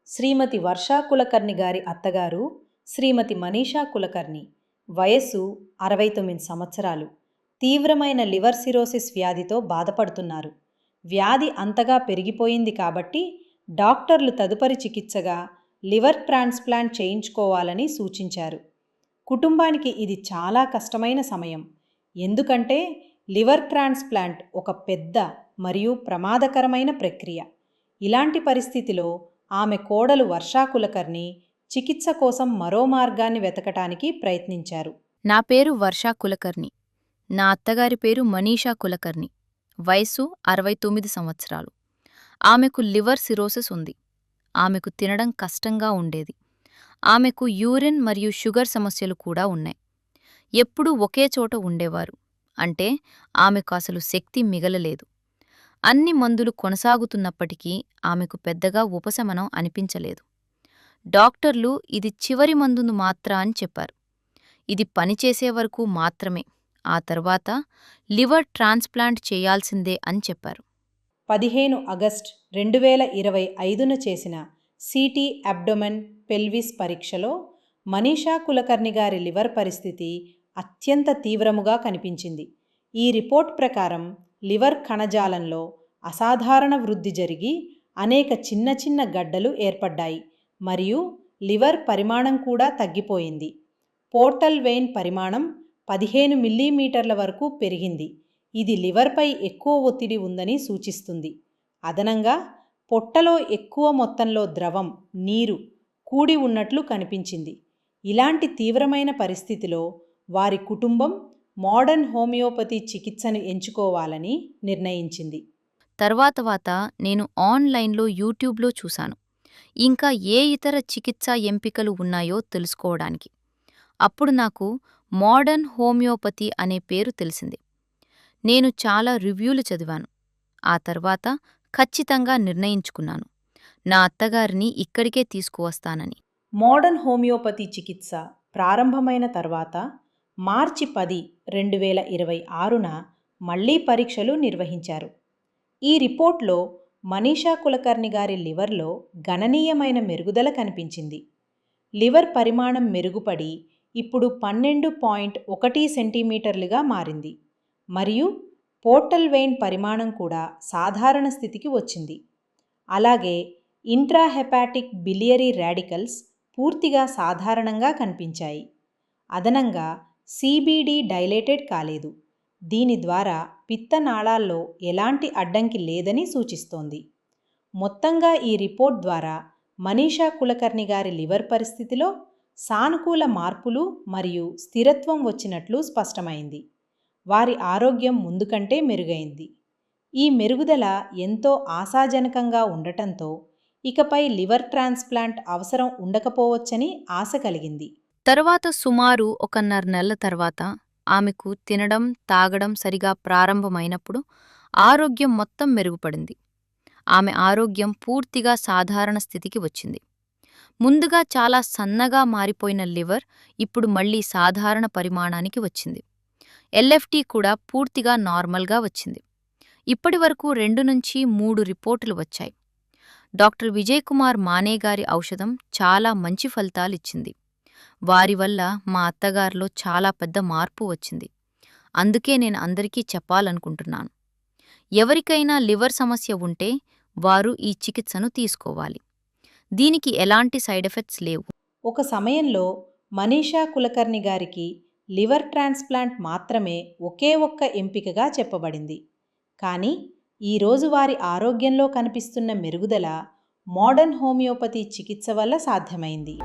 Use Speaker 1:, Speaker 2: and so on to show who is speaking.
Speaker 1: శ్రీమతి వర్షా కులకర్ణి గారి అత్తగారు శ్రీమతి మనీషా కులకర్ణి. వయస్సు 69 సంవత్సరాలు. తీవ్రమైన లివర్ సిరోసిస్ వ్యాధితో బాధపడుతున్నారు. వ్యాధి అంతగా పెరిగిపోయింది కాబట్టి డాక్టర్లు తదుపరి చికిత్సగా లివర్ ట్రాన్స్ప్లాంట్ చేయించుకోవాలని సూచించారు. కుటుంబానికి ఇది చాలా కష్టమైన సమయం. ఎందుకంటే లివర్ ట్రాన్స్ప్లాంట్ ఒక పెద్ద మరియు ప్రమాదకరమైన ప్రక్రియ. ఇలాంటి పరిస్థితిలో ఆమె కోడలు వర్షా కులకర్ణి చికిత్స కోసం మరో మార్గాన్ని వెతకటానికి ప్రయత్నించారు.
Speaker 2: నా పేరు వర్షా కులకర్ణి. నా అత్తగారి పేరు మనీషా కులకర్ణి. వయస్సు 69 సంవత్సరాలు. ఆమెకు లివర్ సిరోసిస్ ఉంది. ఆమెకు తినడం కష్టంగా ఉండేది. ఆమెకు యూరిన్ మరియు షుగర్ సమస్యలు కూడా ఉన్నాయి. ఎప్పుడూ ఒకే చోట ఉండేవారు. అంటే ఆమెకు అసలు శక్తి మిగలలేదు. అన్ని మందులు కొనసాగుతున్నప్పటికీ ఆమెకు పెద్దగా ఉపశమనం అనిపించలేదు. డాక్టర్లు ఇది చివరి మందును మాత్రా అని చెప్పారు. ఇది పనిచేసే వరకు మాత్రమే. ఆ తర్వాత లివర్ ట్రాన్స్ప్లాంట్ చేయాల్సిందే అని చెప్పారు.
Speaker 1: 15 ఆగస్టు 2025న చేసిన సిటీ అబ్డొమెన్ పెల్విస్ పరీక్షలో మనీషా కులకర్ణి గారి లివర్ పరిస్థితి అత్యంత తీవ్రముగా కనిపించింది. ఈ రిపోర్ట్ ప్రకారం లివర్ కణజాలంలో అసాధారణ వృద్ధి జరిగి అనేక చిన్న చిన్న గడ్డలు ఏర్పడ్డాయి మరియు లివర్ పరిమాణం కూడా తగ్గిపోయింది. పోర్టల్ వెయిన్ పరిమాణం 15 మిల్లీమీటర్ల వరకు పెరిగింది. ఇది లివర్పై ఎక్కువ ఒత్తిడి ఉందని సూచిస్తుంది. అదనంగా పొట్టలో ఎక్కువ మొత్తంలో ద్రవం, నీరు కూడి ఉన్నట్లు కనిపించింది. ఇలాంటి తీవ్రమైన పరిస్థితిలో వారి కుటుంబం మోడర్న్ హోమియోపతి చికిత్సను ఎంచుకోవాలని నిర్ణయించింది.
Speaker 2: తర్వాత నేను ఆన్లైన్లో యూట్యూబ్లో చూశాను. ఇంకా ఏ ఇతర చికిత్సా ఎంపికలు ఉన్నాయో తెలుసుకోవడానికి. అప్పుడు నాకు మోడర్న్ హోమియోపతి అనే పేరు తెలిసింది. నేను చాలా రివ్యూలు చదివాను. ఆ తర్వాత ఖచ్చితంగా నిర్ణయించుకున్నాను, నా అత్తగారిని ఇక్కడికే తీసుకువస్తానని.
Speaker 1: మోడర్న్ హోమియోపతి చికిత్స ప్రారంభమైన తర్వాత మార్చి 10, 2026న మళ్లీ పరీక్షలు నిర్వహించారు. ఈ రిపోర్ట్లో మనీషా కులకర్ణి గారి లివర్లో గణనీయమైన మెరుగుదల కనిపించింది. లివర్ పరిమాణం మెరుగుపడి ఇప్పుడు 12.1 సెంటీమీటర్లుగా మారింది మరియు పోర్టల్ వెయిన్ పరిమాణం కూడా సాధారణ స్థితికి వచ్చింది. అలాగే ఇంట్రాహెపాటిక్ బిలియరీ రాడికల్స్ పూర్తిగా సాధారణంగా కనిపించాయి. అదనంగా సిబిడి డైలేటెడ్ కాలేదు. దీని ద్వారా పిత్తనాళాల్లో ఎలాంటి అడ్డంకి లేదని సూచిస్తోంది. మొత్తంగా ఈ రిపోర్ట్ ద్వారా మనీషా కులకర్ణి గారి లివర్ పరిస్థితిలో సానుకూల మార్పులు మరియు స్థిరత్వం వచ్చినట్లు స్పష్టమైంది. వారి ఆరోగ్యం ముందు కంటే మెరుగైంది. ఈ మెరుగుదల ఎంతో ఆశాజనకంగా ఉండటంతో ఇకపై లివర్ ట్రాన్స్ప్లాంట్ అవసరం ఉండకపోవచ్చని ఆశ కలిగింది.
Speaker 2: తర్వాత సుమారు 1.5 నెలల తర్వాత ఆమెకు తినడం, తాగడం సరిగా ప్రారంభమైనప్పుడు ఆరోగ్యం మొత్తం మెరుగుపడింది. ఆమె ఆరోగ్యం పూర్తిగా సాధారణ స్థితికి వచ్చింది. ముందుగా చాలా సన్నగా మారిపోయిన లివర్ ఇప్పుడు మళ్లీ సాధారణ పరిమాణానికి వచ్చింది. ఎల్ఎఫ్టి కూడా పూర్తిగా నార్మల్గా వచ్చింది. ఇప్పటి వరకు 2 నుంచి 3 రిపోర్టులు వచ్చాయి. డాక్టర్ విజయ్ కుమార్ మానే గారి ఔషధం చాలా మంచి ఫలితాలిచ్చింది. వారి వల్ల మా అత్తగారిలో చాలా పెద్ద మార్పు వచ్చింది. అందుకే నేను అందరికీ చెప్పాలనుకుంటున్నాను, ఎవరికైనా లివర్ సమస్య ఉంటే వారు ఈ చికిత్సను తీసుకోవాలి. దీనికి ఎలాంటి సైడ్ ఎఫెక్ట్స్ లేవు.
Speaker 1: ఒక సమయంలో మనీషా కులకర్ణి గారికి లివర్ ట్రాన్స్ప్లాంట్ మాత్రమే ఒకే ఒక్క ఎంపికగా చెప్పబడింది. కానీ ఈరోజు వారి ఆరోగ్యంలో కనిపిస్తున్న మెరుగుదల మోడర్న్ హోమియోపతి చికిత్స వల్ల సాధ్యమైంది.